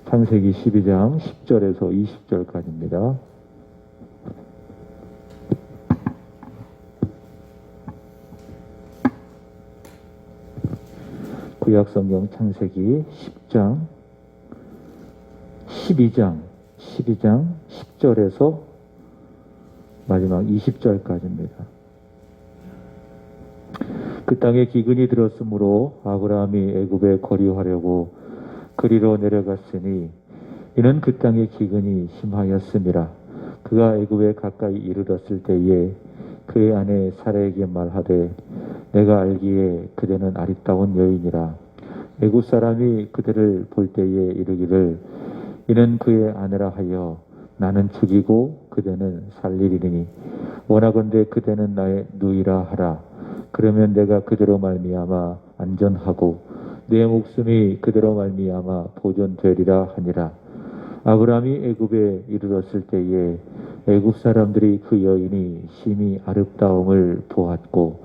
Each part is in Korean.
창세기 12장 10절에서 20절까지입니다. 구약성경 창세기 12장 10절에서 마지막 20절까지입니다. 그 땅에 기근이 들었으므로 아브라함이 애굽에 거류하려고 그리로 내려갔으니 이는 그 땅에 기근이 심하였음이라. 그가 애굽에 가까이 이르렀을 때에 그의 아내 사라에게 말하되 내가 알기에 그대는 아리따운 여인이라. 애굽 사람이 그대를 볼 때에 이르기를 이는 그의 아내라 하여 나는 죽이고 그대는 살리리니 원하건대 그대는 나의 누이라 하라. 그러면 내가 그대로 말미암아 안전하고 내 목숨이 그대로 말미암아 보존되리라 하니라. 아브라함이 애굽에 이르렀을 때에 애굽 사람들이 그 여인이 심히 아름다움을 보았고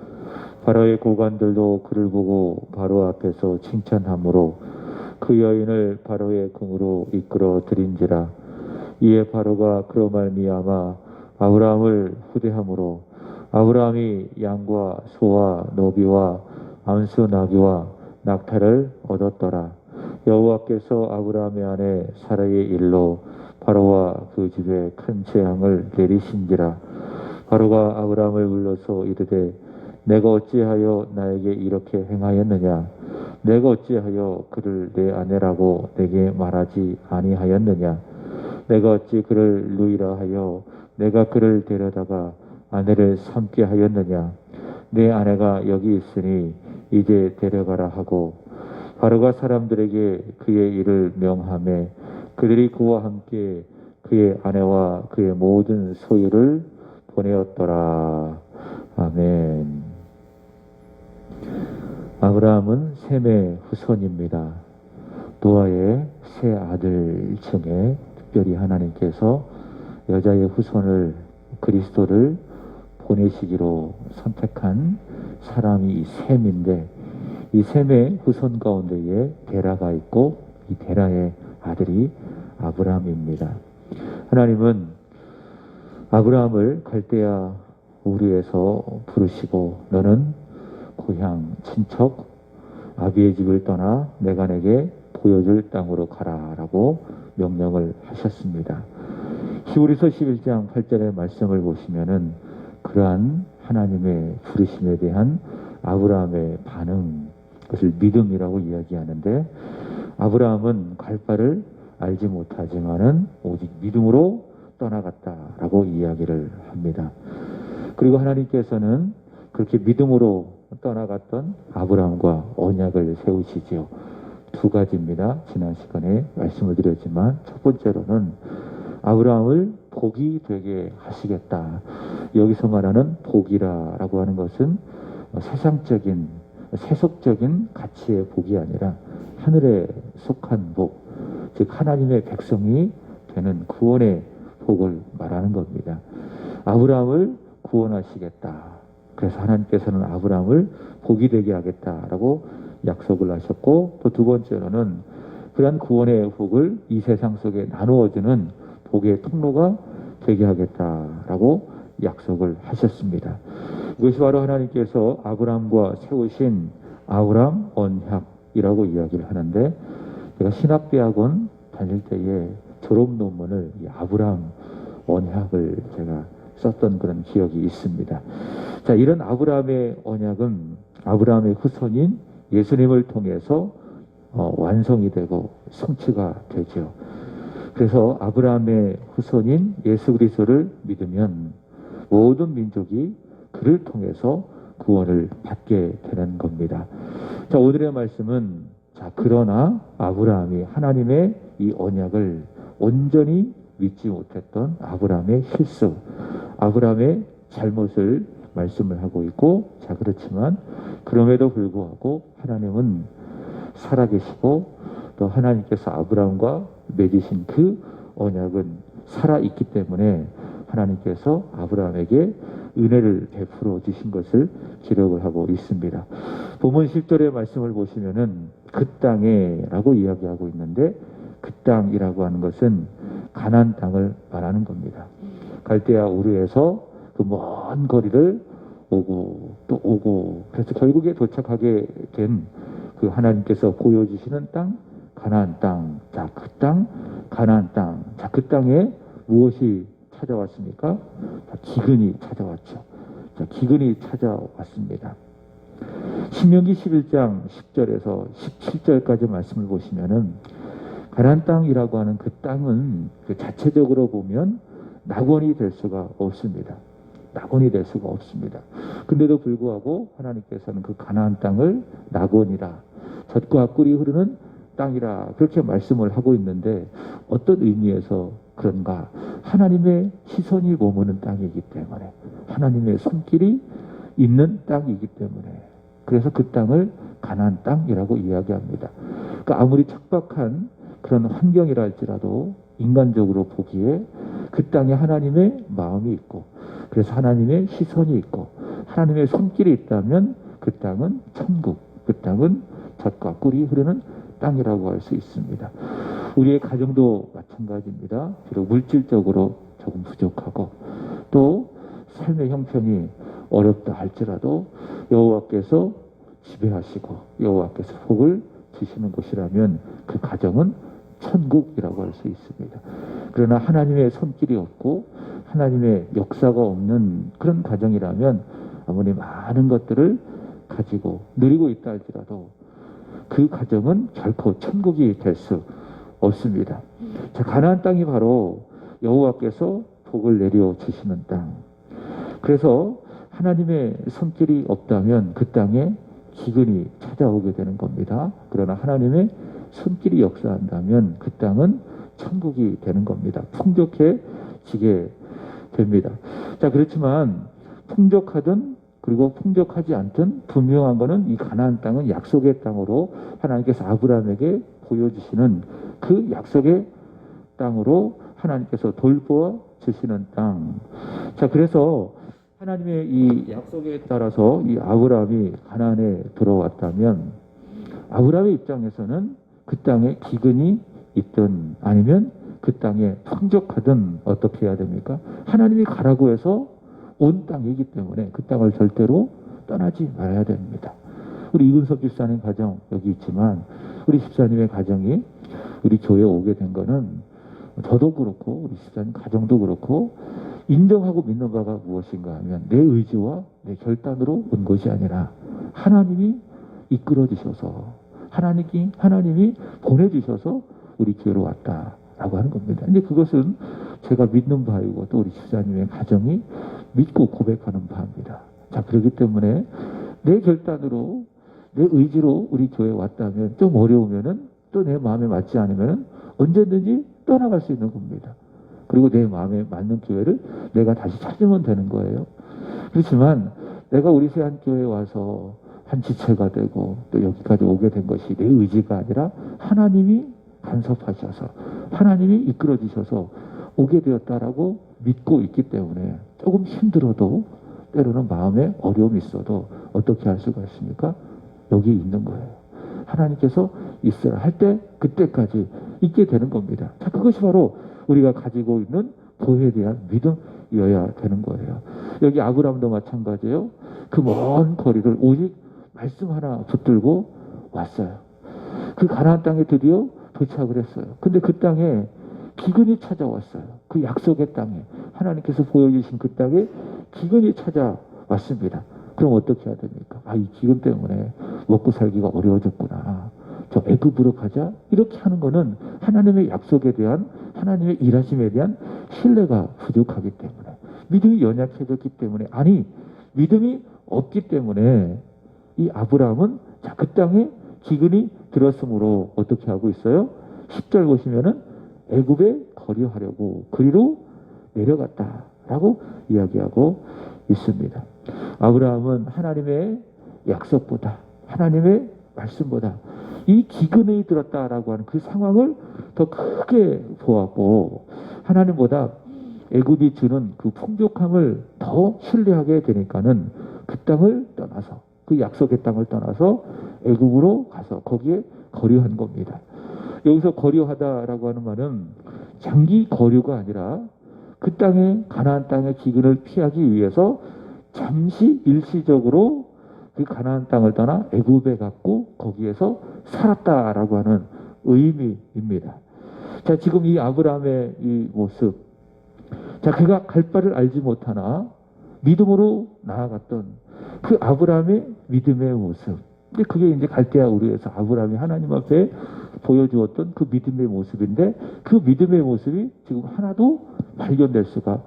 바로의 고관들도 그를 보고 바로 앞에서 칭찬하므로 그 여인을 바로의 궁으로 이끌어 들인지라. 이에 바로가 그로 말미암아 아브라함을 후대함으로 아브라함이 양과 소와 노비와 암수 나귀와 낙타를 얻었더라. 여호와께서 아브라함의 아내 사라의 일로 바로와 그 집에 큰 재앙을 내리신지라. 바로가 아브라함을 불러서 이르되 내가 어찌하여 나에게 이렇게 행하였느냐? 내가 어찌하여 그를 내 아내라고 내게 말하지 아니하였느냐? 내가 어찌 그를 누이라 하여 내가 그를 데려다가 아내를 삼게 하였느냐? 내 아내가 여기 있으니 이제 데려가라 하고 바로가 사람들에게 그의 일을 명하매 그들이 그와 함께 그의 아내와 그의 모든 소유를 보내었더라. 아멘. 아브라함은 셈의 후손입니다. 노아의 세 아들 중에 특별히 하나님께서 여자의 후손을 그리스도를 보내시기로 선택한 사람이 이 셈인데 이 셈의 후손 가운데에 데라가 있고 이 데라의 아들이 아브라함입니다. 하나님은 아브라함을 갈대아 우르에서 부르시고 너는 고향 친척 아비의 집을 떠나 내가 내게 보여줄 땅으로 가라라고 명령을 하셨습니다. 히브리서 11장 8절의 말씀을 보시면은 그러한 하나님의 부르심에 대한 아브라함의 반응, 그것을 믿음이라고 이야기하는데 아브라함은 갈 바를 알지 못하지만은 오직 믿음으로 떠나갔다라고 이야기를 합니다. 그리고 하나님께서는 그렇게 믿음으로 떠나갔던 아브라함과 언약을 세우시지요. 두 가지입니다. 지난 시간에 말씀을 드렸지만 첫 번째로는 아브라함을 복이 되게 하시겠다. 여기서 말하는 복이라고 하는 것은 세상적인 세속적인 가치의 복이 아니라 하늘에 속한 복, 즉 하나님의 백성이 되는 구원의 복을 말하는 겁니다. 아브라함을 구원하시겠다. 그래서 하나님께서는 아브라함을 복이 되게 하겠다라고 약속을 하셨고 또 두 번째로는 그러한 구원의 복을 이 세상 속에 나누어주는 복의 통로가 되게 하겠다라고 약속을 하셨습니다. 이것이 바로 하나님께서 아브라함과 세우신 아브라함 언약이라고 이야기를 하는데 제가 신학대학원 다닐 때에 졸업 논문을 이 아브라함 언약을 제가 썼던 그런 기억이 있습니다. 자, 이런 아브라함의 언약은 아브라함의 후손인 예수님을 통해서 완성이 되고 성취가 되죠. 그래서 아브라함의 후손인 예수 그리스도를 믿으면 모든 민족이 그를 통해서 구원을 받게 되는 겁니다. 자, 오늘의 말씀은 그러나 아브라함이 하나님의 이 언약을 온전히 믿지 못했던 아브라함의 실수, 아브라함의 잘못을 말씀을 하고 있고 그렇지만 그럼에도 불구하고 하나님은 살아계시고 또 하나님께서 아브라함과 맺으신 그 언약은 살아있기 때문에 하나님께서 아브라함에게 은혜를 베풀어 주신 것을 기록을 하고 있습니다. 본문 10절의 말씀을 보시면은 그 땅에라고 이야기하고 있는데 그 땅이라고 하는 것은 가나안 땅을 말하는 겁니다. 갈대아 우르에서 그 먼 거리를 오고 또 오고 그래서 결국에 도착하게 된 그 하나님께서 보여주시는 땅 가나안 땅. 자, 그 땅 가나안 땅. 자, 그 땅에 무엇이 찾아왔습니까? 자, 기근이 찾아왔죠. 자, 기근이 찾아왔습니다. 신명기 11장 10절에서 17절까지 말씀을 보시면은 가나안 땅이라고 하는 그 땅은 그 자체적으로 보면 낙원이 될 수가 없습니다. 낙원이 될 수가 없습니다. 근데도 불구하고 하나님께서는 그 가나안 땅을 낙원이라 젖과 꿀이 흐르는 땅이라 그렇게 말씀을 하고 있는데 어떤 의미에서 그런가? 하나님의 시선이 머무는 땅이기 때문에 하나님의 손길이 있는 땅이기 때문에 그래서 그 땅을 가나안 땅이라고 이야기합니다. 그러니까 아무리 척박한 그런 환경이라 할지라도 인간적으로 보기에 그 땅에 하나님의 마음이 있고 그래서 하나님의 시선이 있고 하나님의 손길이 있다면 그 땅은 천국, 그 땅은 젖과 꿀이 흐르는 땅이라고 할 수 있습니다. 우리의 가정도 마찬가지입니다. 비록 물질적으로 조금 부족하고 또 삶의 형편이 어렵다 할지라도 여호와께서 지배하시고 여호와께서 복을 주시는 곳이라면 그 가정은 천국이라고 할 수 있습니다. 그러나 하나님의 손길이 없고 하나님의 역사가 없는 그런 가정이라면 아무리 많은 것들을 가지고 누리고 있다 할지라도 그 가정은 결코 천국이 될 수 없습니다. 자, 가나안 땅이 바로 여호와께서 복을 내려 주시는 땅. 그래서 하나님의 손길이 없다면 그 땅에 기근이 찾아오게 되는 겁니다. 그러나 하나님의 손길이 역사한다면 그 땅은 천국이 되는 겁니다. 풍족해지게 됩니다. 자, 그렇지만 풍족하든 그리고 풍족하지 않든 분명한 것은 이 가나안 땅은 약속의 땅으로 하나님께서 아브라함에게 보여주시는 그 약속의 땅으로 하나님께서 돌보아 주시는 땅. 자, 그래서 하나님의 이 약속에 따라서 이 아브라함이 가나안에 들어왔다면 아브라함의 입장에서는 그 땅에 기근이 있든 아니면 그 땅에 풍족하든 어떻게 해야 됩니까? 하나님이 가라고 해서 온 땅이기 때문에 그 땅을 절대로 떠나지 말아야 됩니다. 우리 이근섭 집사님 가정 여기 있지만 우리 집사님의 가정이 우리 교회에 오게 된 거는 저도 그렇고 우리 집사님 가정도 그렇고 인정하고 믿는 바가 무엇인가 하면 내 의지와 내 결단으로 온 것이 아니라 하나님이 이끌어 주셔서 하나님이 보내주셔서 우리 교회로 왔다라고 하는 겁니다. 근데 그것은 제가 믿는 바이고 또 우리 집사님의 가정이 믿고 고백하는 바입니다. 자, 그렇기 때문에 내 결단으로 내 의지로 우리 교회에 왔다면 좀 어려우면은 또 내 마음에 맞지 않으면은 언제든지 떠나갈 수 있는 겁니다. 그리고 내 마음에 맞는 교회를 내가 다시 찾으면 되는 거예요. 그렇지만 내가 우리 세안교회에 와서 한 지체가 되고 또 여기까지 오게 된 것이 내 의지가 아니라 하나님이 간섭하셔서 하나님이 이끌어 주셔서 오게 되었다라고 믿고 있기 때문에 조금 힘들어도 때로는 마음에 어려움이 있어도 어떻게 할 수가 있습니까? 여기 있는 거예요. 하나님께서 있으라 할 때 그때까지 있게 되는 겁니다. 자, 그것이 바로 우리가 가지고 있는 도에 대한 믿음이어야 되는 거예요. 여기 아브라함도 마찬가지예요. 그 먼 거리를 오직 말씀 하나 붙들고 왔어요. 그 가나안 땅에 드디어 도착을 했어요. 근데 그 땅에 기근이 찾아왔어요. 그 약속의 땅에 하나님께서 보여주신 그 땅에 기근이 찾아왔습니다. 그럼 어떻게 해야 됩니까? 이 기근 때문에 먹고 살기가 어려워졌구나. 저 애굽으로 가자. 이렇게 하는 거는 하나님의 약속에 대한 하나님의 일하심에 대한 신뢰가 부족하기 때문에 믿음이 연약해졌기 때문에 믿음이 없기 때문에 이 아브라함은 자, 그 땅에 기근이 들었으므로 어떻게 하고 있어요? 10절 보시면은 애굽에 거류하려고 그리로 내려갔다라고 이야기하고 있습니다. 아브라함은 하나님의 약속보다 하나님의 말씀보다 이 기근이 들었다라고 하는 그 상황을 더 크게 보았고 하나님보다 애굽이 주는 그 풍족함을 더 신뢰하게 되니까는 그 땅을 떠나서, 그 약속의 땅을 떠나서 애굽으로 가서 거기에 거류한 겁니다. 여기서 거류하다라고 하는 말은 장기 거류가 아니라 그 땅에, 가나안 땅의 기근을 피하기 위해서 잠시 일시적으로 그 가나안 땅을 떠나 애굽에 갔고 거기에서 살았다라고 하는 의미입니다. 자, 지금 이 아브라함의 이 모습, 자, 그가 갈 바를 알지 못하나 믿음으로 나아갔던 그 아브라함의 믿음의 모습. 근데 그게 이제 갈대아 우르에서 아브라함이 하나님 앞에 보여주었던 그 믿음의 모습인데, 그 믿음의 모습이 지금 하나도 발견될 수가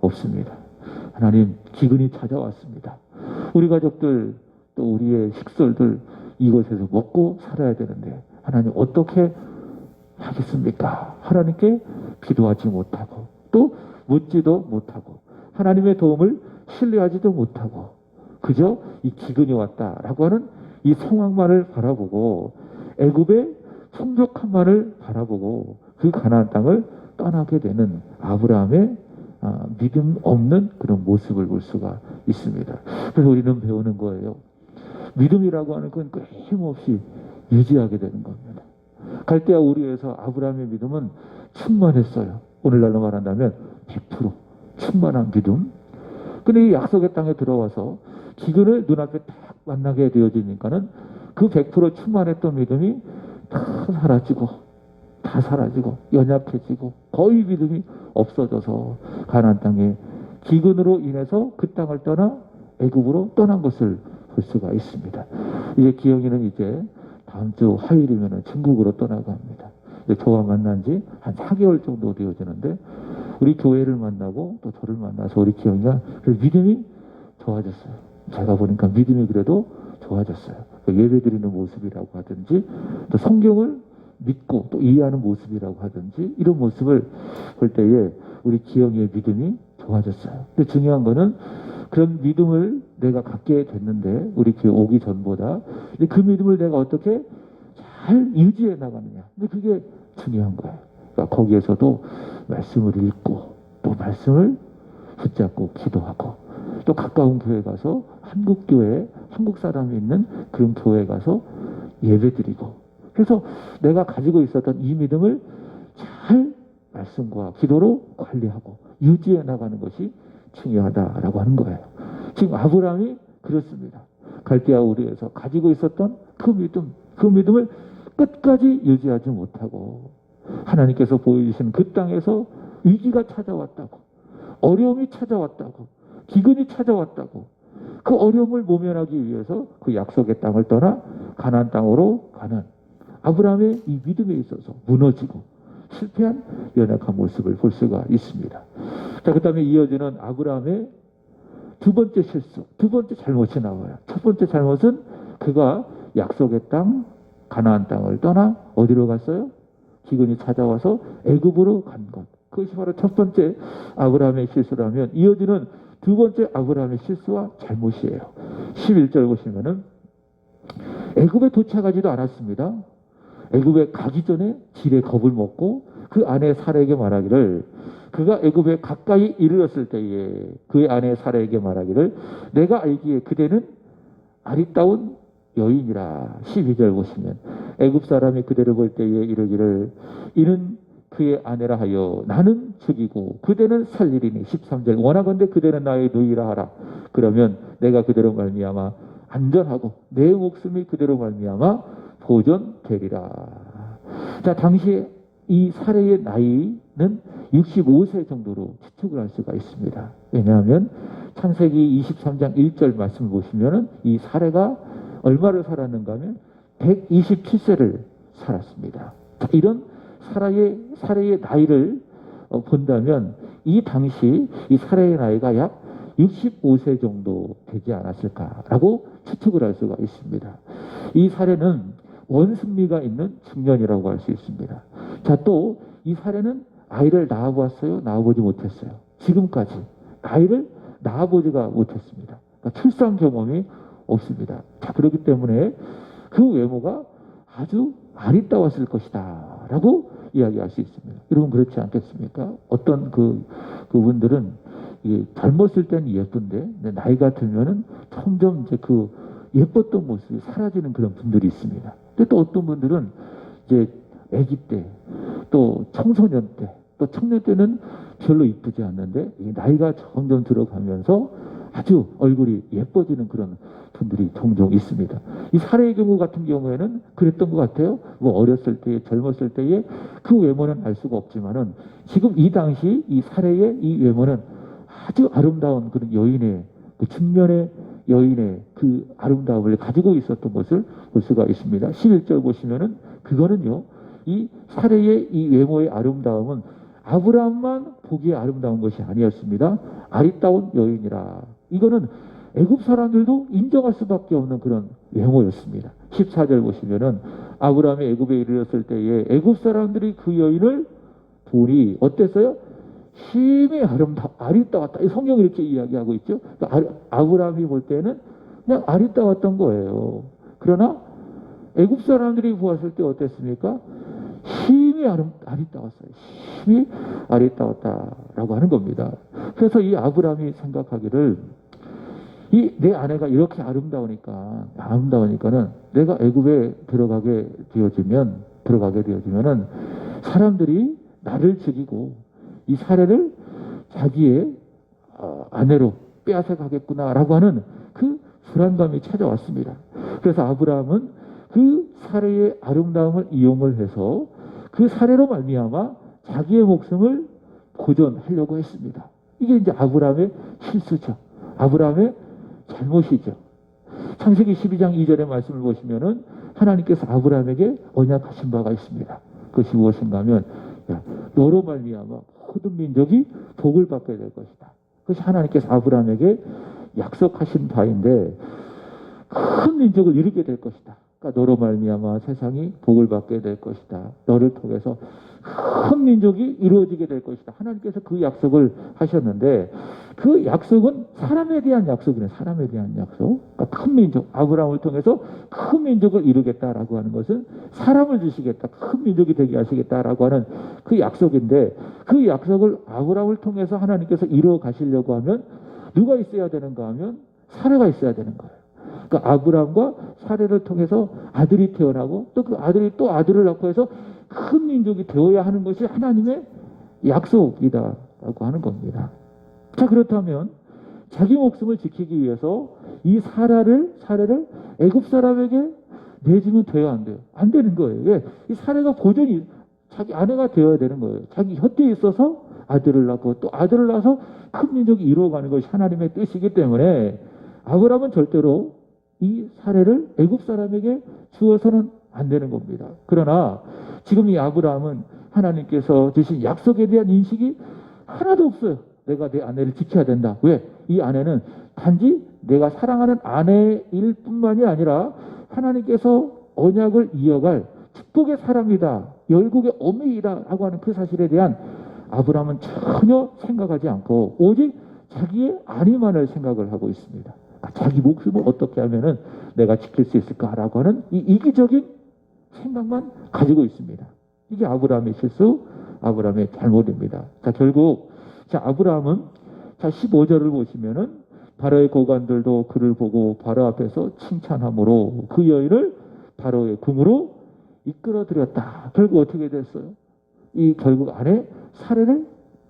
없습니다. 하나님, 기근이 찾아왔습니다. 우리 가족들, 또 우리의 식솔들 이곳에서 먹고 살아야 되는데 하나님 어떻게 하겠습니까? 하나님께 기도하지 못하고 또 묻지도 못하고 하나님의 도움을 신뢰하지도 못하고 그저 이 기근이 왔다라고 하는 이 상황만을 바라보고 애굽의 풍족함만을 바라보고 그 가나안 땅을 떠나게 되는 아브라함의 믿음 없는 그런 모습을 볼 수가 있습니다. 그래서 우리는 배우는 거예요. 믿음이라고 하는 건 끊임없이 유지하게 되는 겁니다. 갈대아 우르에서 아브라함의 믿음은 충만했어요. 오늘날로 말한다면 100% 충만한 믿음. 근데 이 약속의 땅에 들어와서 기근을 눈앞에 딱 만나게 되어지니까는 그 100% 충만했던 믿음이 다 사라지고 연약해지고 거의 믿음이 없어져서 가나안 땅에 기근으로 인해서 그 땅을 떠나 애굽으로 떠난 것을 볼 수가 있습니다. 이제 기영이는 이제 다음 주 화요일이면 중국으로 떠나고 합니다. 저와 만난 지 한 4개월 정도 되어지는데 우리 교회를 만나고 또 저를 만나서 우리 기영이가 믿음이 좋아졌어요. 제가 보니까 믿음이 그래도 좋아졌어요. 예배 드리는 모습이라고 하든지 또 성경을 믿고 또 이해하는 모습이라고 하든지 이런 모습을 볼 때에 우리 기영이의 믿음이 좋아졌어요. 근데 중요한 거는 그런 믿음을 내가 갖게 됐는데 우리 교회 오기 전보다 그 믿음을 내가 어떻게 잘 유지해 나가느냐. 근데 그게 중요한 거예요. 그러니까 거기에서도 말씀을 읽고 또 말씀을 붙잡고 기도하고 또 가까운 교회 가서 한국 교회, 한국 사람이 있는 그런 교회 가서 예배 드리고 그래서 내가 가지고 있었던 이 믿음을 잘 말씀과 기도로 관리하고 유지해 나가는 것이 중요하다라고 하는 거예요. 지금 아브라함이 그렇습니다. 갈대아 우르에서 가지고 있었던 그 믿음을 끝까지 유지하지 못하고 하나님께서 보여주신 그 땅에서 위기가 찾아왔다고, 어려움이 찾아왔다고, 기근이 찾아왔다고, 그 어려움을 모면하기 위해서 그 약속의 땅을 떠나 가나안 땅으로 가는 아브라함의 이 믿음에 있어서 무너지고 실패한 연약한 모습을 볼 수가 있습니다. 자, 그 다음에 이어지는 아브라함의 두 번째 실수, 두 번째 잘못이 나와요. 첫 번째 잘못은 그가 약속의 땅, 가나안 땅을 떠나 어디로 갔어요? 기근이 찾아와서 애굽으로 간 것. 그것이 바로 첫 번째 아브라함의 실수라면 이어지는 두 번째 아브라함의 실수와 잘못이에요. 11절 보시면은 애굽에 도착하지도 않았습니다. 애굽에 가기 전에 질의 겁을 먹고 그 아내 사라에게 말하기를 그가 애굽에 가까이 이르렀을 때에 그의 아내 사라에게 말하기를 내가 알기에 그대는 아리따운 여인이라. 12절 보시면 애굽 사람이 그대를 볼 때에 이르기를 이는 그의 아내라 하여 나는 죽이고 그대는 살리리니. 13절 원하건대 그대는 나의 누이라 하라. 그러면 내가 그대로 말미암아 안전하고 내 목숨이 그대로 말미암아 보존되리라. 자, 당시 이 사례의 나이는 65세 정도로 추측을 할 수가 있습니다. 왜냐하면 창세기 23장 1절 말씀을 보시면은 이 사례가 얼마를 살았는가 하면 127세를 살았습니다. 자, 이런 사례의 나이를 본다면 이 당시 이 사례의 나이가 약 65세 정도 되지 않았을까라고 추측을 할 수가 있습니다. 이 사례는 원숭미가 있는 중년이라고 할 수 있습니다. 자, 또 이 사례는 아이를 낳아보았어요? 낳아보지 못했어요? 지금까지 아이를 낳아보지가 못했습니다. 그러니까 출산 경험이 없습니다. 자, 그렇기 때문에 그 외모가 아주 아리따웠을 것이다 라고 이야기할 수 있습니다. 여러분 그렇지 않겠습니까? 어떤 그분들은 이게 젊었을 때는 예쁜데 나이가 들면은 점점 이제 그 예뻤던 모습이 사라지는 그런 분들이 있습니다. 근데 또 어떤 분들은 이제 아기 때, 또 청소년 때, 또 청년 때는 별로 이쁘지 않는데 나이가 점점 들어가면서 아주 얼굴이 예뻐지는 그런 분들이 종종 있습니다. 이 사례의 경우 같은 경우에는 그랬던 것 같아요. 뭐 어렸을 때, 젊었을 때의 그 외모는 알 수가 없지만은 지금 이 당시 이 사례의 이 외모는 아주 아름다운 그런 여인의 그 중년의 여인의 그 아름다움을 가지고 있었던 것을 볼 수가 있습니다. 11절 보시면은 그거는요, 이 사례의 이 외모의 아름다움은 아브라함만 보기에 아름다운 것이 아니었습니다. 아리따운 여인이라. 이거는 애굽 사람들도 인정할 수밖에 없는 그런 외모였습니다. 14절 보시면은 아브라함이 애굽에 이르렀을 때에 애굽 사람들이 그 여인을 보니 어땠어요? 힘이 아리따웠다. 이 성경이 이렇게 이야기하고 있죠. 아브라함이 볼 때는 그냥 아리따웠던 거예요. 그러나 애굽 사람들이 보았을 때 어땠습니까? 힘이 아리따웠어요. 힘이 아리따웠다라고 하는 겁니다. 그래서 이 아브라함이 생각하기를 이 내 아내가 이렇게 아름다우니까는 내가 애굽에 들어가게 되어지면은 사람들이 나를 죽이고 이 사례를 자기의 아내로 빼앗아 가겠구나라고 하는 그 불안감이 찾아왔습니다. 그래서 아브라함은 그 사례의 아름다움을 이용을 해서 그 사례로 말미암아 자기의 목숨을 보존하려고 했습니다. 이게 이제 아브라함의 실수죠. 아브라함의 잘못이죠. 창세기 12장 2절의 말씀을 보시면은 하나님께서 아브라함에게 언약하신 바가 있습니다. 그것이 무엇인가 하면 너로 말미암아 모든 민족이 복을 받게 될 것이다. 그것이 하나님께서 아브라함에게 약속하신 바인데 큰 민족을 이루게 될 것이다. 그러니까 너로 말미암아 세상이 복을 받게 될 것이다. 너를 통해서 큰 민족이 이루어지게 될 것이다. 하나님께서 그 약속을 하셨는데 그 약속은 사람에 대한 약속이네. 사람에 대한 약속. 그러니까 큰 민족, 아브라함을 통해서 큰 민족을 이루겠다라고 하는 것은 사람을 주시겠다. 큰 민족이 되게 하시겠다라고 하는 그 약속인데 그 약속을 아브라함을 통해서 하나님께서 이루어 가시려고 하면 누가 있어야 되는가 하면 사례가 있어야 되는 거예요. 그러니까 아브라함과 사례를 통해서 아들이 태어나고 또 그 아들이 또 아들을 낳고 해서 큰 민족이 되어야 하는 것이 하나님의 약속이다라고 하는 겁니다. 자, 그렇다면 자기 목숨을 지키기 위해서 이 사례를 애굽 사람에게 내주면 돼야 안 돼요? 안 되는 거예요. 왜? 이 사례가 보존이 자기 아내가 되어야 되는 거예요. 자기 곁에 있어서 아들을 낳고 또 아들을 낳아서 큰 민족이 이루어가는 것이 하나님의 뜻이기 때문에 아브라함은 절대로 이 사례를 애굽 사람에게 주어서는 안 되는 겁니다. 그러나 지금 이 아브라함은 하나님께서 주신 약속에 대한 인식이 하나도 없어요. 내가 내 아내를 지켜야 된다. 왜? 이 아내는 단지 내가 사랑하는 아내일 뿐만이 아니라 하나님께서 언약을 이어갈 축복의 사람이다. 열국의 어미이다. 라고 하는 그 사실에 대한 아브라함은 전혀 생각하지 않고 오직 자기의 아내만을 생각을 하고 있습니다. 자기 목숨을 어떻게 하면은 내가 지킬 수 있을까라고 하는 이 이기적인 생각만 가지고 있습니다. 이게 아브라함의 실수, 아브라함의 잘못입니다. 자, 결국 아브라함은 15절을 보시면은 바로의 고관들도 그를 보고 바로 앞에서 칭찬함으로 그 여인을 바로의 궁으로 이끌어들였다. 결국 어떻게 됐어요? 이 결국 안에 사례를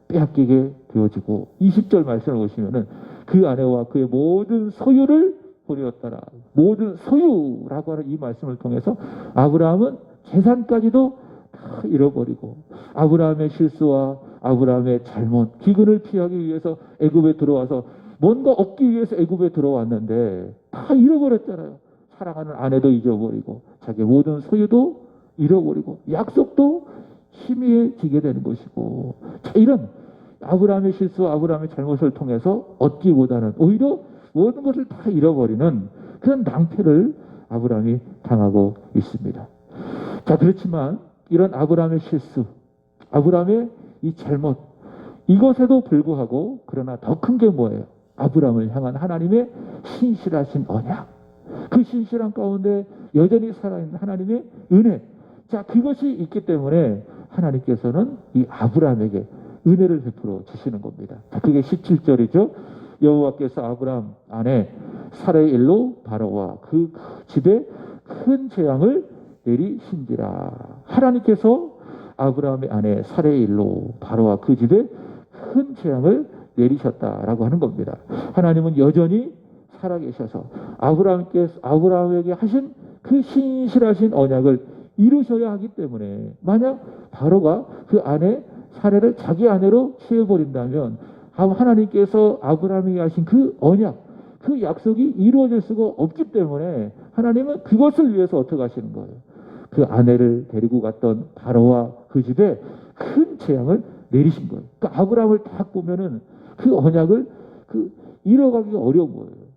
빼앗기게 되어지고 20절 말씀을 보시면은 그 아내와 그의 모든 소유를 버렸더라. 모든 소유라고 하는 이 말씀을 통해서 아브라함은 재산까지도 다 잃어버리고 아브라함의 실수와 아브라함의 잘못, 기근을 피하기 위해서 애굽에 들어와서 뭔가 얻기 위해서 애굽에 들어왔는데 다 잃어버렸잖아요. 사랑하는 아내도 잊어버리고 자기 모든 소유도 잃어버리고 약속도 희미해지게 되는 것이고 자, 이런 아브라함의 실수와 아브라함의 잘못을 통해서 얻기보다는 오히려 모든 것을 다 잃어버리는 그런 낭패를 아브라함이 당하고 있습니다. 자, 그렇지만 이런 아브라함의 실수, 아브라함의 이 잘못, 이것에도 불구하고 그러나 더 큰 게 뭐예요? 아브라함을 향한 하나님의 신실하신 언약, 그 신실한 가운데 여전히 살아있는 하나님의 은혜. 자, 그것이 있기 때문에 하나님께서는 이 아브라함에게 은혜를 베풀어 주시는 겁니다. 그게 17절이죠. 여호와께서 아브라함 아내 사라의 일로 바로와 그 집에 큰 재앙을 내리신지라. 하나님께서 아브라함의 아내 사라의 일로 바로와 그 집에 큰 재앙을 내리셨다라고 하는 겁니다. 하나님은 여전히 살아계셔서 아브라함에게 하신 그 신실하신 언약을 이루셔야 하기 때문에, 만약 바로가 그 아내 사례를 자기 아내로 취해버린다면 하나님께서 아브라함에게 하신 그 언약, 그 약속이 이루어질 수가 없기 때문에 하나님은 그것을 위해서 어떻게 하시는 거예요? 그 아내를 데리고 갔던 바로와 그 집에 큰 재앙을 내리신 거예요. 그러니까 아브라함을 딱 보면은 그 언약을 이뤄가기가 어려운 거예요.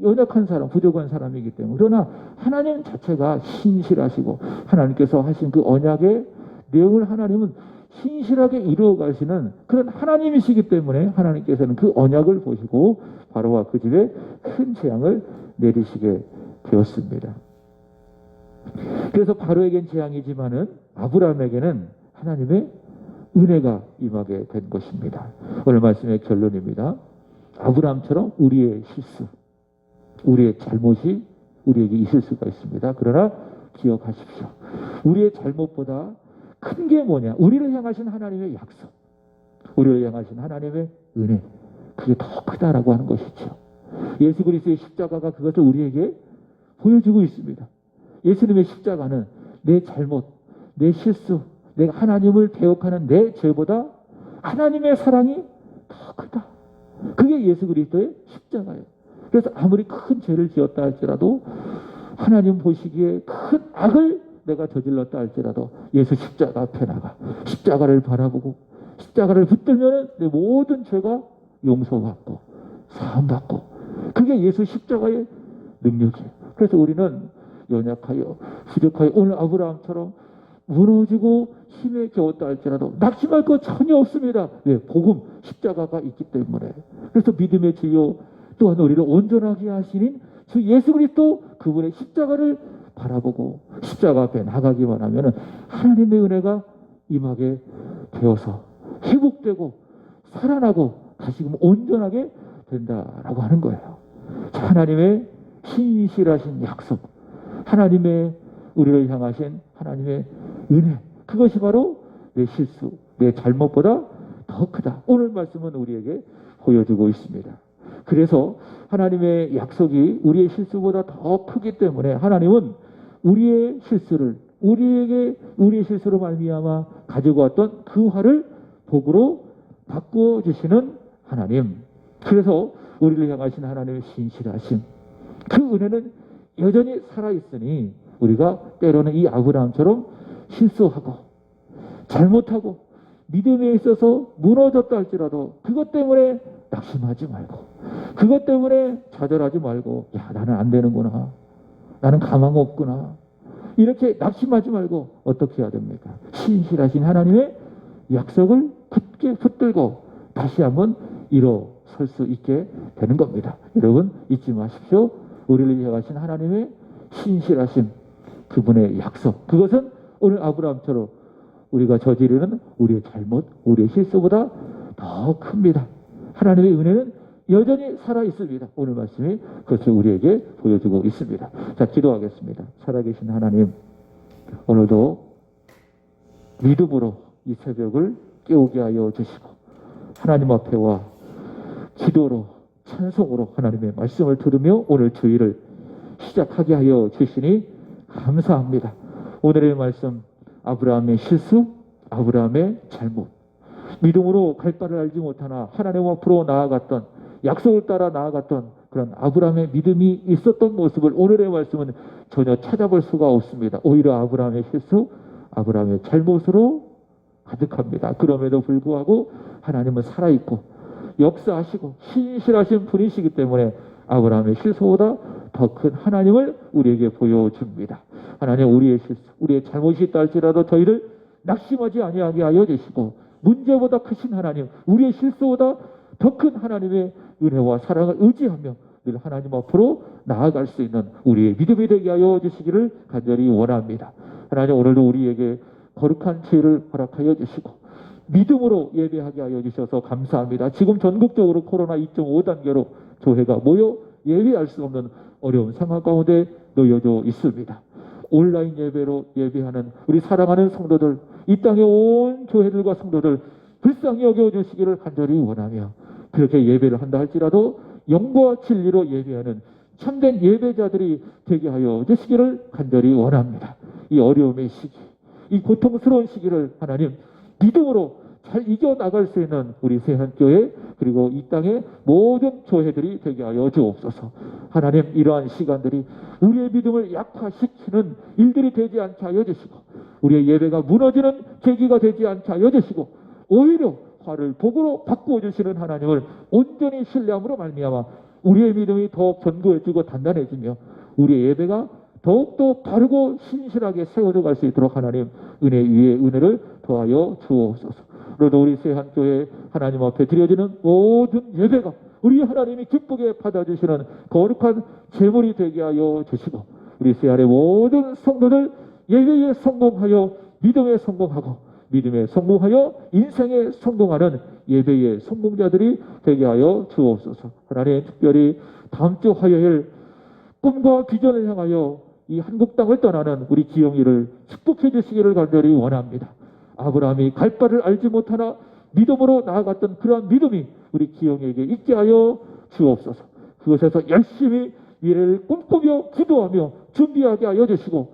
연약한 사람, 부족한 사람이기 때문에. 그러나 하나님 자체가 신실하시고 하나님께서 하신 그 언약의 내용을 하나님은 신실하게 이루어 가시는 그런 하나님이시기 때문에 하나님께서는 그 언약을 보시고 바로와 그 집에 큰 재앙을 내리시게 되었습니다. 그래서 바로에겐 재앙이지만은 아브라함에게는 하나님의 은혜가 임하게 된 것입니다. 오늘 말씀의 결론입니다. 아브라함처럼 우리의 실수, 우리의 잘못이 우리에게 있을 수가 있습니다. 그러나 기억하십시오. 우리의 잘못보다 큰 게 뭐냐? 우리를 향하신 하나님의 약속, 우리를 향하신 하나님의 은혜, 그게 더 크다라고 하는 것이죠. 예수 그리스도의 십자가가 그것을 우리에게 보여주고 있습니다. 예수님의 십자가는 내 잘못, 내 실수, 내가 하나님을 대역하는 내 죄보다 하나님의 사랑이 더 크다. 그게 예수 그리스도의 십자가예요. 그래서 아무리 큰 죄를 지었다 할지라도, 하나님 보시기에 큰 악을 내가 저질렀다 할지라도 예수 십자가 앞에 나가 십자가를 바라보고 십자가를 붙들면 내 모든 죄가 용서받고 사함받고, 그게 예수 십자가의 능력이에요. 그래서 우리는 연약하여 부족하여 오늘 아브라함처럼 무너지고 힘에 겨웠다 할지라도 낙심할 것 전혀 없습니다. 왜? 복음 십자가가 있기 때문에. 그래서 믿음의 주요 또한 우리를 온전하게 하시는 주 예수 그리스도, 그분의 십자가를 바라보고 십자가 앞에 나가기만 하면 하나님의 은혜가 임하게 되어서 회복되고 살아나고 다시금 온전하게 된다라고 하는 거예요. 하나님의 신실하신 약속, 하나님의 우리를 향하신 하나님의 은혜, 그것이 바로 내 실수, 내 잘못보다 더 크다. 오늘 말씀은 우리에게 보여주고 있습니다. 그래서 하나님의 약속이 우리의 실수보다 더 크기 때문에 하나님은 우리의 실수를, 우리의 실수로 말미암아 가지고 왔던 그 화를 복으로 바꾸어 주시는 하나님. 그래서 우리를 향하신 하나님의 신실하심, 그 은혜는 여전히 살아있으니 우리가 때로는 이 아브라함처럼 실수하고 잘못하고 믿음에 있어서 무너졌다 할지라도 그것 때문에 낙심하지 말고, 그것 때문에 좌절하지 말고, 야, 나는 안 되는구나, 나는 가망 없구나, 이렇게 낙심하지 말고 어떻게 해야 됩니까? 신실하신 하나님의 약속을 굳게 붙들고 다시 한번 일어설 수 있게 되는 겁니다. 여러분 잊지 마십시오. 우리를 향하신 하나님의 신실하신 그분의 약속, 그것은 오늘 아브라함처럼 우리가 저지르는 우리의 잘못, 우리의 실수보다 더 큽니다. 하나님의 은혜는 여전히 살아있습니다. 오늘 말씀이 그것을 우리에게 보여주고 있습니다. 자, 기도하겠습니다. 살아계신 하나님, 오늘도 믿음으로 이 새벽을 깨우게 하여 주시고 하나님 앞에 와 기도로 찬송으로 하나님의 말씀을 들으며 오늘 주일을 시작하게 하여 주시니 감사합니다. 오늘의 말씀, 아브라함의 실수, 아브라함의 잘못, 믿음으로 갈 바를 알지 못하나 하나님 앞으로 나아갔던, 약속을 따라 나아갔던 그런 아브라함의 믿음이 있었던 모습을 오늘의 말씀은 전혀 찾아볼 수가 없습니다. 오히려 아브라함의 실수, 아브라함의 잘못으로 가득합니다. 그럼에도 불구하고 하나님은 살아있고 역사하시고 신실하신 분이시기 때문에 아브라함의 실수보다 더 큰 하나님을 우리에게 보여줍니다. 하나님, 우리의 실수, 우리의 잘못이 있다 할지라도 저희를 낙심하지 아니하게 하여 주시고, 문제보다 크신 하나님, 우리의 실수보다 더 큰 하나님의 은혜와 사랑을 의지하며 늘 하나님 앞으로 나아갈 수 있는 우리의 믿음이 되게 하여 주시기를 간절히 원합니다. 하나님, 오늘도 우리에게 거룩한 죄를 허락하여 주시고 믿음으로 예배하게 하여 주셔서 감사합니다. 지금 전국적으로 코로나 2.5 단계로 교회가 모여 예배할 수 없는 어려운 상황 가운데 놓여져 있습니다. 온라인 예배로 예배하는 우리 사랑하는 성도들, 이 땅의 온 교회들과 성도들 불쌍히 여겨주시기를 간절히 원하며, 그렇게 예배를 한다 할지라도 영과 진리로 예배하는 참된 예배자들이 되게 하여 주시기를 간절히 원합니다. 이 어려움의 시기, 이 고통스러운 시기를 하나님 믿음으로 잘 이겨나갈 수 있는 우리 세한교회, 그리고 이 땅의 모든 교회들이 되게 하여 주옵소서. 하나님, 이러한 시간들이 우리의 믿음을 약화시키는 일들이 되지 않게 하여 주시고, 우리의 예배가 무너지는 계기가 되지 않게 하여 주시고, 오히려 화를 복으로 바꾸어 주시는 하나님을 온전히 신뢰함으로 말미암아 우리의 믿음이 더욱 견고해지고 단단해지며 우리의 예배가 더욱더 바르고 신실하게 세워져 갈 수 있도록 하나님 은혜 위에 은혜를 더하여 주옵소서. 그러도 우리 세한교회 하나님 앞에 드려지는 모든 예배가 우리 하나님이 기쁘게 받아주시는 거룩한 제물이 되게 하여 주시고, 우리 세한의 모든 성도들 예배에 성공하여 믿음에 성공하고, 믿음에 성공하여 인생에 성공하는 예배의 성공자들이 되게 하여 주옵소서. 하나님, 특별히 다음 주 화요일 꿈과 비전을 향하여 이 한국 땅을 떠나는 우리 기영이를 축복해 주시기를 간절히 원합니다. 아브라함이 갈 바를 알지 못하나 믿음으로 나아갔던 그러한 믿음이 우리 기영에게 있게 하여 주옵소서. 그것에서 열심히 미래를 꿈꾸며 기도하며 준비하게 하여 주시고,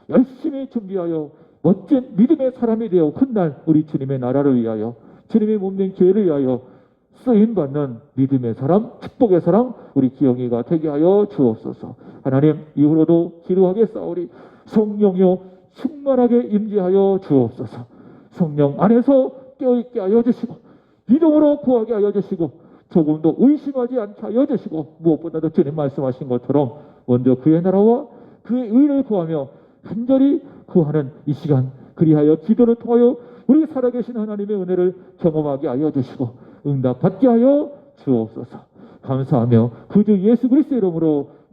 열심히 준비하여 멋진 믿음의 사람이 되어 훗날 우리 주님의 나라를 위하여, 주님의 몸된 교회를 위하여 쓰임받는 믿음의 사람, 축복의 사람 우리 기영이가 되게 하여 주옵소서. 하나님, 이후로도 기도하겠사오니 성령이여 충만하게 임재하여 주옵소서. 성령 안에서 깨어있게 하여 주시고, 믿음으로 구하게 하여 주시고, 조금도 의심하지 않게 하여 주시고, 무엇보다도 주님 말씀하신 것처럼 먼저 그의 나라와 그의 의를 구하며 간절히 구하는 이 시간, 그리하여 기도를 통하여 우리 살아계신 하나님의 은혜를 경험하게 하여 주시고 응답받게 하여 주옵소서. 감사하며 구주 예수 그리스도의 이름으로